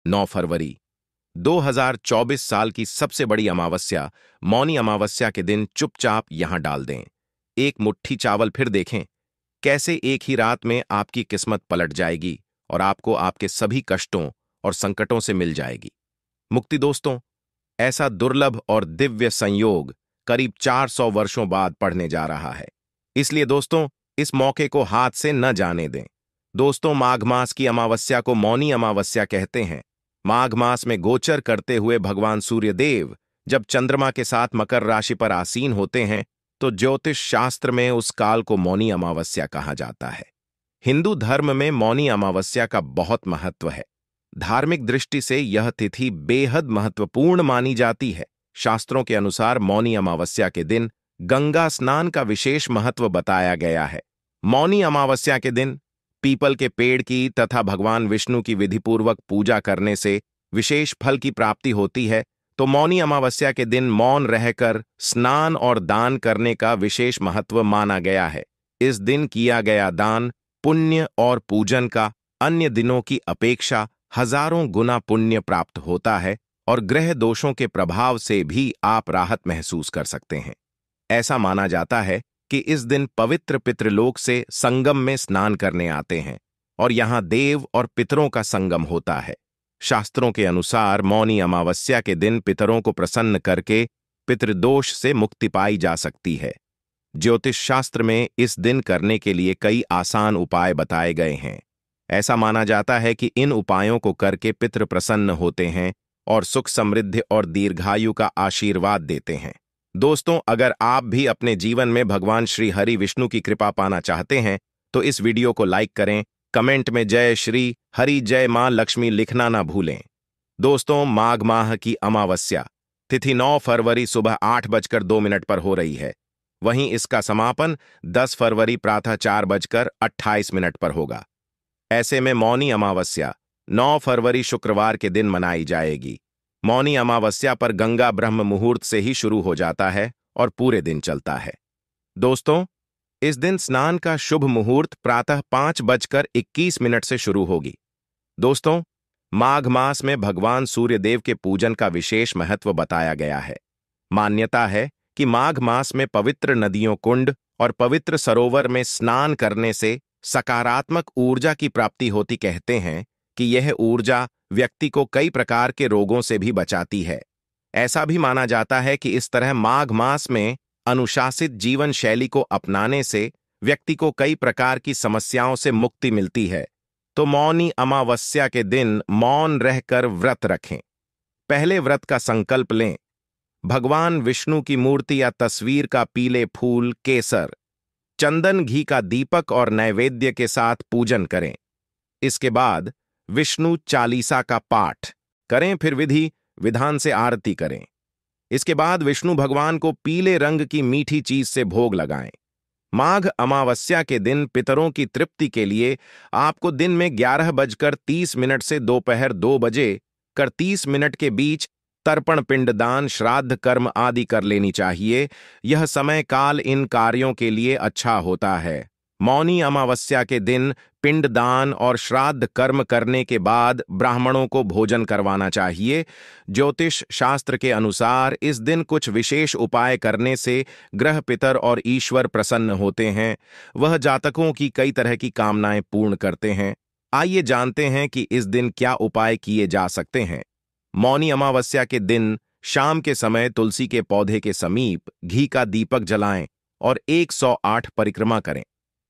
9 फरवरी 2024 साल की सबसे बड़ी अमावस्या मौनी अमावस्या के दिन चुपचाप यहां डाल दें। एक मुट्ठी चावल फिर देखें कैसे एक ही रात में आपकी किस्मत पलट जाएगी और आपको आपके सभी कष्टों और संकटों से मिल जाएगी मुक्ति। दोस्तों, ऐसा दुर्लभ और दिव्य संयोग करीब 400 वर्षों बाद पड़ने जा रहा है। इसलिए दोस्तों, इस मौके को हाथ से न जाने दें। दोस्तों, माघ मास की अमावस्या को मौनी अमावस्या कहते हैं। माघ मास में गोचर करते हुए भगवान सूर्यदेव जब चंद्रमा के साथ मकर राशि पर आसीन होते हैं तो ज्योतिष शास्त्र में उस काल को मौनी अमावस्या कहा जाता है। हिंदू धर्म में मौनी अमावस्या का बहुत महत्व है। धार्मिक दृष्टि से यह तिथि बेहद महत्वपूर्ण मानी जाती है। शास्त्रों के अनुसार मौनी अमावस्या के दिन गंगा स्नान का विशेष महत्व बताया गया है। मौनी अमावस्या के दिन पीपल के पेड़ की तथा भगवान विष्णु की विधिपूर्वक पूजा करने से विशेष फल की प्राप्ति होती है, तो मौनी अमावस्या के दिन मौन रहकर स्नान और दान करने का विशेष महत्व माना गया है। इस दिन किया गया दान पुण्य और पूजन का अन्य दिनों की अपेक्षा हजारों गुना पुण्य प्राप्त होता है और ग्रह दोषों के प्रभाव से भी आप राहत महसूस कर सकते हैं। ऐसा माना जाता है कि इस दिन पवित्र पितृलोक से संगम में स्नान करने आते हैं और यहां देव और पितरों का संगम होता है। शास्त्रों के अनुसार मौनी अमावस्या के दिन पितरों को प्रसन्न करके पितृदोष से मुक्ति पाई जा सकती है। ज्योतिष शास्त्र में इस दिन करने के लिए कई आसान उपाय बताए गए हैं। ऐसा माना जाता है कि इन उपायों को करके पितृ प्रसन्न होते हैं और सुख समृद्धि और दीर्घायु का आशीर्वाद देते हैं। दोस्तों, अगर आप भी अपने जीवन में भगवान श्री हरि विष्णु की कृपा पाना चाहते हैं तो इस वीडियो को लाइक करें, कमेंट में जय श्री हरि जय मां लक्ष्मी लिखना ना भूलें। दोस्तों, माघ माह की अमावस्या तिथि 9 फरवरी सुबह 8:02 पर हो रही है। वहीं इसका समापन 10 फरवरी प्रातः 4:28 पर होगा। ऐसे में मौनी अमावस्या 9 फरवरी शुक्रवार के दिन मनाई जाएगी। मौनी अमावस्या पर गंगा ब्रह्म मुहूर्त से ही शुरू हो जाता है और पूरे दिन चलता है। दोस्तों, इस दिन स्नान का शुभ मुहूर्त प्रातः 5:21 से शुरू होगी। दोस्तों, माघ मास में भगवान सूर्यदेव के पूजन का विशेष महत्व बताया गया है। मान्यता है कि माघ मास में पवित्र नदियों, कुंड और पवित्र सरोवर में स्नान करने से सकारात्मक ऊर्जा की प्राप्ति होती। कहते हैं कि यह ऊर्जा व्यक्ति को कई प्रकार के रोगों से भी बचाती है। ऐसा भी माना जाता है कि इस तरह माघ मास में अनुशासित जीवन शैली को अपनाने से व्यक्ति को कई प्रकार की समस्याओं से मुक्ति मिलती है। तो मौनी अमावस्या के दिन मौन रहकर व्रत रखें। पहले व्रत का संकल्प लें। भगवान विष्णु की मूर्ति या तस्वीर का पीले फूल, केसर, चंदन, घी का दीपक और नैवेद्य के साथ पूजन करें। इसके बाद विष्णु चालीसा का पाठ करें, फिर विधि विधान से आरती करें। इसके बाद विष्णु भगवान को पीले रंग की मीठी चीज से भोग लगाएं। माघ अमावस्या के दिन पितरों की तृप्ति के लिए आपको दिन में 11:30 से दोपहर 2:30 के बीच तर्पण, पिंडदान, श्राद्ध कर्म आदि कर लेनी चाहिए। यह समय काल इन कार्यों के लिए अच्छा होता है। मौनी अमावस्या के दिन पिंडदान और श्राद्ध कर्म करने के बाद ब्राह्मणों को भोजन करवाना चाहिए। ज्योतिष शास्त्र के अनुसार इस दिन कुछ विशेष उपाय करने से ग्रह, पितर और ईश्वर प्रसन्न होते हैं। वह जातकों की कई तरह की कामनाएं पूर्ण करते हैं। आइए जानते हैं कि इस दिन क्या उपाय किए जा सकते हैं। मौनी अमावस्या के दिन शाम के समय तुलसी के पौधे के समीप घी का दीपक जलाएं और 108 परिक्रमा करें।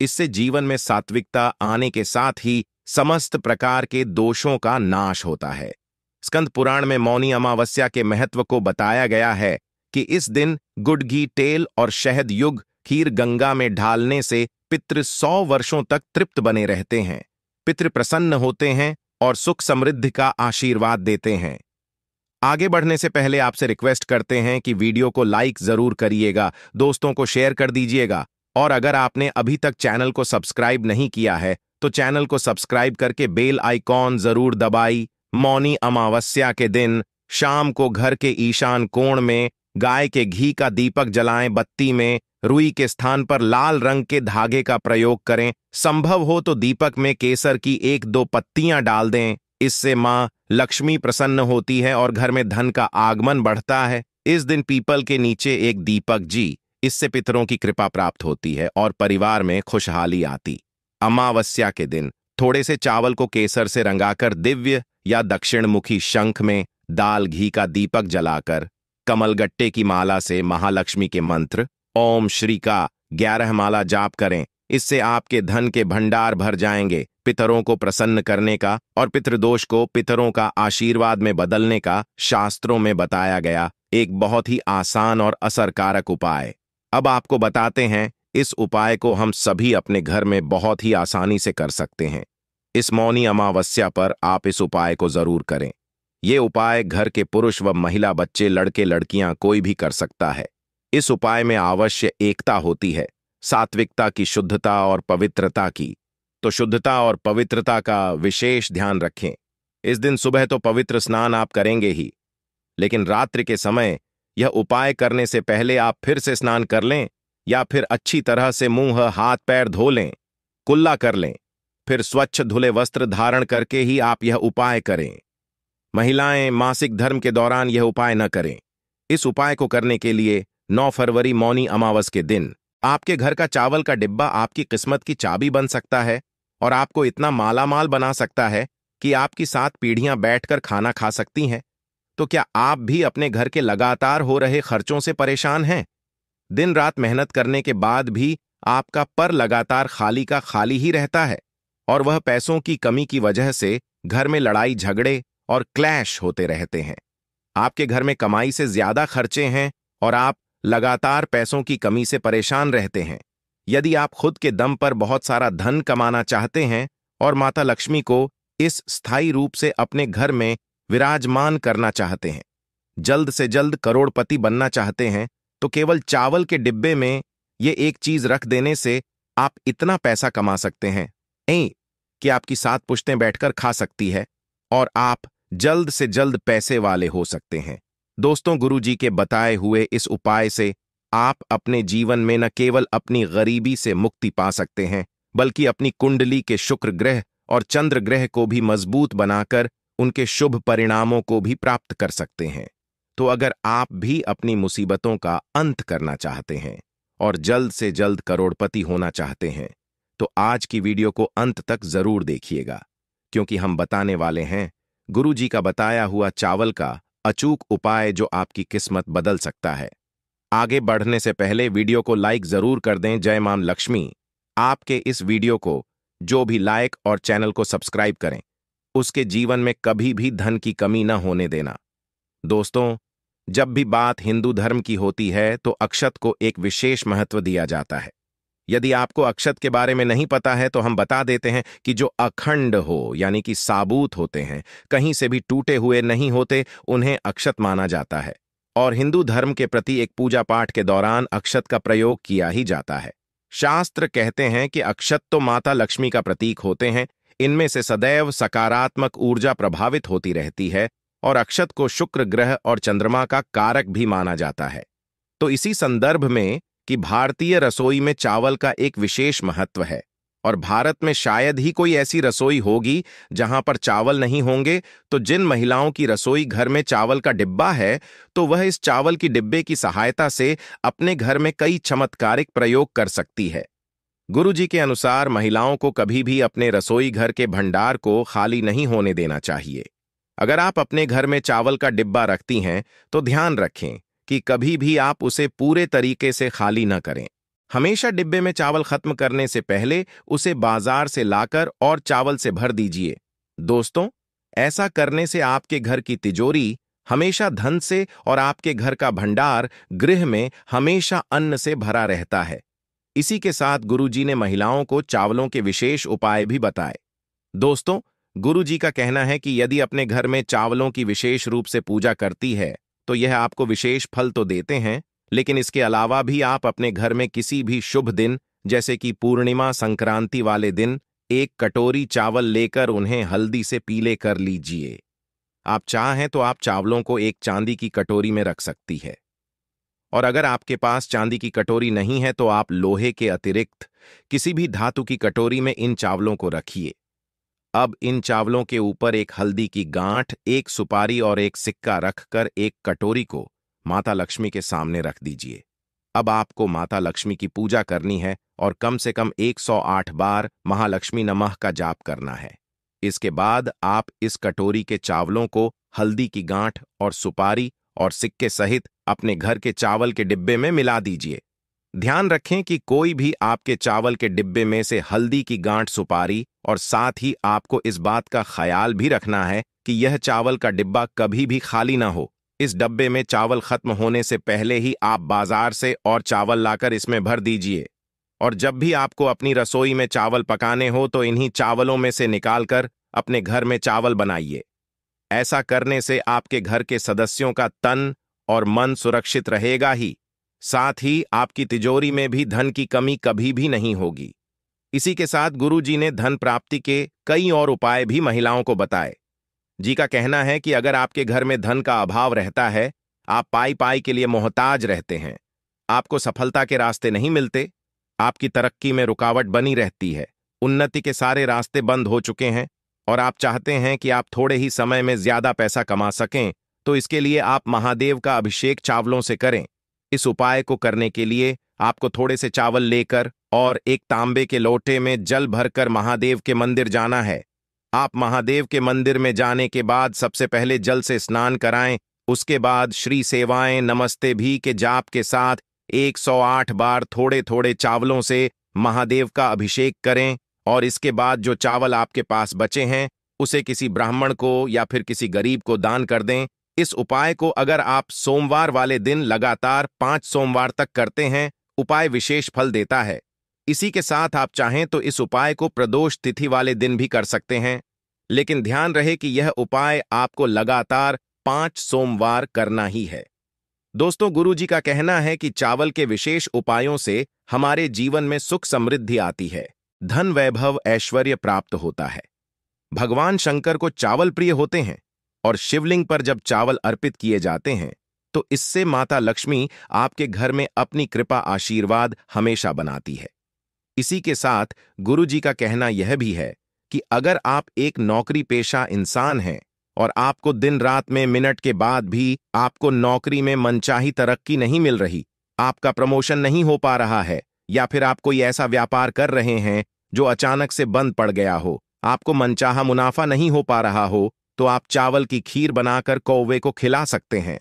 इससे जीवन में सात्विकता आने के साथ ही समस्त प्रकार के दोषों का नाश होता है। स्कंद पुराण में मौनी अमावस्या के महत्व को बताया गया है कि इस दिन गुड़, घी, तेल और शहद युग खीर गंगा में ढालने से पितृ 100 वर्षों तक तृप्त बने रहते हैं, पितृ प्रसन्न होते हैं और सुख समृद्धि का आशीर्वाद देते हैं। आगे बढ़ने से पहले आपसे रिक्वेस्ट करते हैं कि वीडियो को लाइक जरूर करिएगा, दोस्तों को शेयर कर दीजिएगा और अगर आपने अभी तक चैनल को सब्सक्राइब नहीं किया है तो चैनल को सब्सक्राइब करके बेल आइकॉन जरूर दबाई। मौनी अमावस्या के दिन शाम को घर के ईशान कोण में गाय के घी का दीपक जलाएं। बत्ती में रुई के स्थान पर लाल रंग के धागे का प्रयोग करें। संभव हो तो दीपक में केसर की 1-2 पत्तियां डाल दें। इससे माँ लक्ष्मी प्रसन्न होती है और घर में धन का आगमन बढ़ता है। इस दिन पीपल के नीचे एक दीपक जी, इससे पितरों की कृपा प्राप्त होती है और परिवार में खुशहाली आती। अमावस्या के दिन थोड़े से चावल को केसर से रंगाकर दिव्य या दक्षिणमुखी शंख में दाल घी का दीपक जलाकर कमलगट्टे की माला से महालक्ष्मी के मंत्र ओम श्री का 11 माला जाप करें। इससे आपके धन के भंडार भर जाएंगे। पितरों को प्रसन्न करने का और पितृदोष को पितरों का आशीर्वाद में बदलने का शास्त्रों में बताया गया एक बहुत ही आसान और असरकारक उपाय। अब आपको बताते हैं, इस उपाय को हम सभी अपने घर में बहुत ही आसानी से कर सकते हैं। इस मौनी अमावस्या पर आप इस उपाय को जरूर करें। ये उपाय घर के पुरुष व महिला, बच्चे, लड़के लड़कियां कोई भी कर सकता है। इस उपाय में अवश्य एकता होती है, सात्विकता की, शुद्धता और पवित्रता की। तो शुद्धता और पवित्रता का विशेष ध्यान रखें। इस दिन सुबह तो पवित्र स्नान आप करेंगे ही, लेकिन रात्रि के समय यह उपाय करने से पहले आप फिर से स्नान कर लें या फिर अच्छी तरह से मुंह हाथ पैर धो लें, कुल्ला कर लें, फिर स्वच्छ धुले वस्त्र धारण करके ही आप यह उपाय करें। महिलाएं मासिक धर्म के दौरान यह उपाय न करें। इस उपाय को करने के लिए 9 फरवरी मौनी अमावस के दिन आपके घर का चावल का डिब्बा आपकी किस्मत की चाबी बन सकता है और आपको इतना मालामाल बना सकता है कि आपकी 7 पीढ़ियां बैठकर खाना खा सकती हैं। तो क्या आप भी अपने घर के लगातार हो रहे खर्चों से परेशान हैं? दिन रात मेहनत करने के बाद भी आपका पर लगातार खाली का खाली ही रहता है और वह पैसों की कमी की वजह से घर में लड़ाई झगड़े और क्लैश होते रहते हैं। आपके घर में कमाई से ज्यादा खर्चे हैं और आप लगातार पैसों की कमी से परेशान रहते हैं। यदि आप खुद के दम पर बहुत सारा धन कमाना चाहते हैं और माता लक्ष्मी को इस स्थायी रूप से अपने घर में विराजमान करना चाहते हैं, जल्द से जल्द करोड़पति बनना चाहते हैं, तो केवल चावल के डिब्बे में ये एक चीज रख देने से आप इतना पैसा कमा सकते हैं कि आपकी 7 पुश्तें बैठकर खा सकती है और आप जल्द से जल्द पैसे वाले हो सकते हैं। दोस्तों, गुरुजी के बताए हुए इस उपाय से आप अपने जीवन में न केवल अपनी गरीबी से मुक्ति पा सकते हैं, बल्कि अपनी कुंडली के शुक्र ग्रह और चंद्र ग्रह को भी मजबूत बनाकर उनके शुभ परिणामों को भी प्राप्त कर सकते हैं। तो अगर आप भी अपनी मुसीबतों का अंत करना चाहते हैं और जल्द से जल्द करोड़पति होना चाहते हैं, तो आज की वीडियो को अंत तक जरूर देखिएगा, क्योंकि हम बताने वाले हैं गुरुजी का बताया हुआ चावल का अचूक उपाय जो आपकी किस्मत बदल सकता है। आगे बढ़ने से पहले वीडियो को लाइक जरूर कर दें। जय मां लक्ष्मी। आपके इस वीडियो को जो भी लाइक और चैनल को सब्सक्राइब करें, उसके जीवन में कभी भी धन की कमी न होने देना। दोस्तों, जब भी बात हिंदू धर्म की होती है तो अक्षत को एक विशेष महत्व दिया जाता है। यदि आपको अक्षत के बारे में नहीं पता है तो हम बता देते हैं कि जो अखंड हो, यानी कि साबूत होते हैं, कहीं से भी टूटे हुए नहीं होते, उन्हें अक्षत माना जाता है और हिंदू धर्म के प्रति एक पूजा पाठ के दौरान अक्षत का प्रयोग किया ही जाता है। शास्त्र कहते हैं कि अक्षत तो माता लक्ष्मी का प्रतीक होते हैं। इनमें से सदैव सकारात्मक ऊर्जा प्रभावित होती रहती है और अक्षत को शुक्र ग्रह और चंद्रमा का कारक भी माना जाता है। तो इसी संदर्भ में कि भारतीय रसोई में चावल का एक विशेष महत्व है और भारत में शायद ही कोई ऐसी रसोई होगी जहां पर चावल नहीं होंगे, तो जिन महिलाओं की रसोई घर में चावल का डिब्बा है, तो वह इस चावल की डिब्बे की सहायता से अपने घर में कई चमत्कारिक प्रयोग कर सकती है। गुरुजी के अनुसार महिलाओं को कभी भी अपने रसोई घर के भंडार को खाली नहीं होने देना चाहिए। अगर आप अपने घर में चावल का डिब्बा रखती हैं तो ध्यान रखें कि कभी भी आप उसे पूरे तरीके से खाली न करें। हमेशा डिब्बे में चावल खत्म करने से पहले उसे बाजार से लाकर और चावल से भर दीजिए। दोस्तों, ऐसा करने से आपके घर की तिजोरी हमेशा धन से और आपके घर का भंडार गृह में हमेशा अन्न से भरा रहता है। इसी के साथ गुरुजी ने महिलाओं को चावलों के विशेष उपाय भी बताए। दोस्तों, गुरुजी का कहना है कि यदि अपने घर में चावलों की विशेष रूप से पूजा करती है तो यह आपको विशेष फल तो देते हैं, लेकिन इसके अलावा भी आप अपने घर में किसी भी शुभ दिन, जैसे कि पूर्णिमा, संक्रांति वाले दिन, 1 कटोरी चावल लेकर उन्हें हल्दी से पीले कर लीजिए। आप चाहें तो आप चावलों को एक चांदी की कटोरी में रख सकती है, और अगर आपके पास चांदी की कटोरी नहीं है तो आप लोहे के अतिरिक्त किसी भी धातु की कटोरी में इन चावलों को रखिए। अब इन चावलों के ऊपर एक हल्दी की गांठ, एक सुपारी और एक सिक्का रखकर एक कटोरी को माता लक्ष्मी के सामने रख दीजिए। अब आपको माता लक्ष्मी की पूजा करनी है और कम से कम 108 बार महालक्ष्मी नमः का जाप करना है। इसके बाद आप इस कटोरी के चावलों को हल्दी की गांठ और सुपारी और सिक्के सहित अपने घर के चावल के डिब्बे में मिला दीजिए। ध्यान रखें कि कोई भी आपके चावल के डिब्बे में से हल्दी की गांठ, सुपारी और साथ ही आपको इस बात का ख्याल भी रखना है कि यह चावल का डिब्बा कभी भी खाली ना हो। इस डब्बे में चावल खत्म होने से पहले ही आप बाजार से और चावल लाकर इसमें भर दीजिए। और जब भी आपको अपनी रसोई में चावल पकाने हो तो इन्हीं चावलों में से निकालकर अपने घर में चावल बनाइए। ऐसा करने से आपके घर के सदस्यों का तन और मन सुरक्षित रहेगा ही, साथ ही आपकी तिजोरी में भी धन की कमी कभी भी नहीं होगी। इसी के साथ गुरुजी ने धन प्राप्ति के कई और उपाय भी महिलाओं को बताए। जी का कहना है कि अगर आपके घर में धन का अभाव रहता है, आप पाई पाई के लिए मोहताज रहते हैं, आपको सफलता के रास्ते नहीं मिलते, आपकी तरक्की में रुकावट बनी रहती है, उन्नति के सारे रास्ते बंद हो चुके हैं और आप चाहते हैं कि आप थोड़े ही समय में ज्यादा पैसा कमा सकें, तो इसके लिए आप महादेव का अभिषेक चावलों से करें। इस उपाय को करने के लिए आपको थोड़े से चावल लेकर और एक तांबे के लोटे में जल भरकर महादेव के मंदिर जाना है। आप महादेव के मंदिर में जाने के बाद सबसे पहले जल से स्नान कराएं, उसके बाद श्री सेवाएं नमस्ते भी के जाप के साथ 108 बार थोड़े थोड़े चावलों से महादेव का अभिषेक करें और इसके बाद जो चावल आपके पास बचे हैं उसे किसी ब्राह्मण को या फिर किसी गरीब को दान कर दें। इस उपाय को अगर आप सोमवार वाले दिन लगातार 5 सोमवार तक करते हैं, उपाय विशेष फल देता है। इसी के साथ आप चाहें तो इस उपाय को प्रदोष तिथि वाले दिन भी कर सकते हैं, लेकिन ध्यान रहे कि यह उपाय आपको लगातार 5 सोमवार करना ही है। दोस्तों, गुरुजी का कहना है कि चावल के विशेष उपायों से हमारे जीवन में सुख समृद्धि आती है, धन वैभव ऐश्वर्य प्राप्त होता है। भगवान शंकर को चावल प्रिय होते हैं और शिवलिंग पर जब चावल अर्पित किए जाते हैं तो इससे माता लक्ष्मी आपके घर में अपनी कृपा आशीर्वाद हमेशा बनाती है। इसी के साथ गुरुजी का कहना यह भी है कि अगर आप एक नौकरी पेशा इंसान हैं और आपको दिन रात में मिनट के बाद भी आपको नौकरी में मनचाही तरक्की नहीं मिल रही, आपका प्रमोशन नहीं हो पा रहा है, या फिर आप कोई ऐसा व्यापार कर रहे हैं जो अचानक से बंद पड़ गया हो, आपको मनचाहा मुनाफा नहीं हो पा रहा हो, तो आप चावल की खीर बनाकर कौवे को खिला सकते हैं।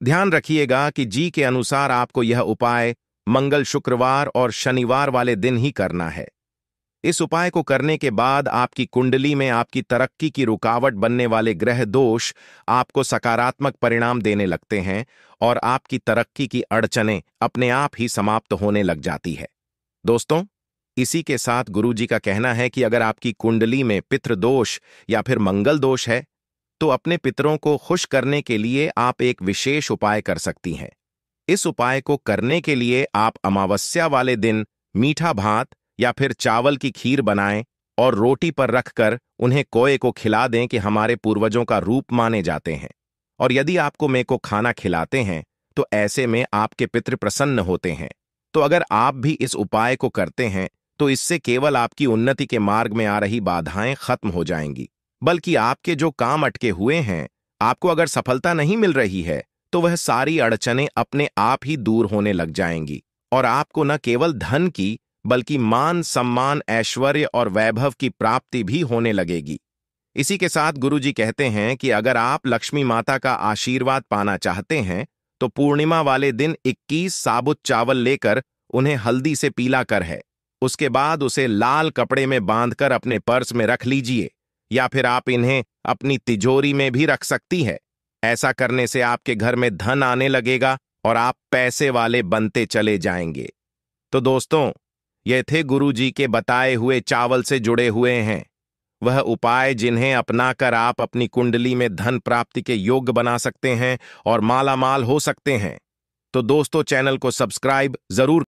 ध्यान रखिएगा कि जी के अनुसार आपको यह उपाय मंगल, शुक्रवार और शनिवार वाले दिन ही करना है। इस उपाय को करने के बाद आपकी कुंडली में आपकी तरक्की की रुकावट बनने वाले ग्रह दोष आपको सकारात्मक परिणाम देने लगते हैं और आपकी तरक्की की अड़चनें अपने आप ही समाप्त होने लग जाती है। दोस्तों, इसी के साथ गुरुजी का कहना है कि अगर आपकी कुंडली में पितृदोष या फिर मंगल दोष है तो अपने पितरों को खुश करने के लिए आप एक विशेष उपाय कर सकती हैं। इस उपाय को करने के लिए आप अमावस्या वाले दिन मीठा भात या फिर चावल की खीर बनाएं और रोटी पर रखकर उन्हें कोए को खिला दें कि हमारे पूर्वजों का रूप माने जाते हैं, और यदि आपको मेरे को खाना खिलाते हैं तो ऐसे में आपके पितृ प्रसन्न होते हैं। तो अगर आप भी इस उपाय को करते हैं तो इससे केवल आपकी उन्नति के मार्ग में आ रही बाधाएं खत्म हो जाएंगी, बल्कि आपके जो काम अटके हुए हैं, आपको अगर सफलता नहीं मिल रही है तो वह सारी अड़चनें अपने आप ही दूर होने लग जाएंगी और आपको न केवल धन की बल्कि मान, सम्मान, ऐश्वर्य और वैभव की प्राप्ति भी होने लगेगी। इसी के साथ गुरुजी कहते हैं कि अगर आप लक्ष्मी माता का आशीर्वाद पाना चाहते हैं तो पूर्णिमा वाले दिन 21 साबुत चावल लेकर उन्हें हल्दी से पीला कर है, उसके बाद उसे लाल कपड़े में बांधकर अपने पर्स में रख लीजिए, या फिर आप इन्हें अपनी तिजोरी में भी रख सकती है। ऐसा करने से आपके घर में धन आने लगेगा और आप पैसे वाले बनते चले जाएंगे। तो दोस्तों, ये थे गुरुजी के बताए हुए चावल से जुड़े हुए हैं वह उपाय जिन्हें अपनाकर आप अपनी कुंडली में धन प्राप्ति के योग्य बना सकते हैं और माला माल हो सकते हैं। तो दोस्तों, चैनल को सब्सक्राइब जरूर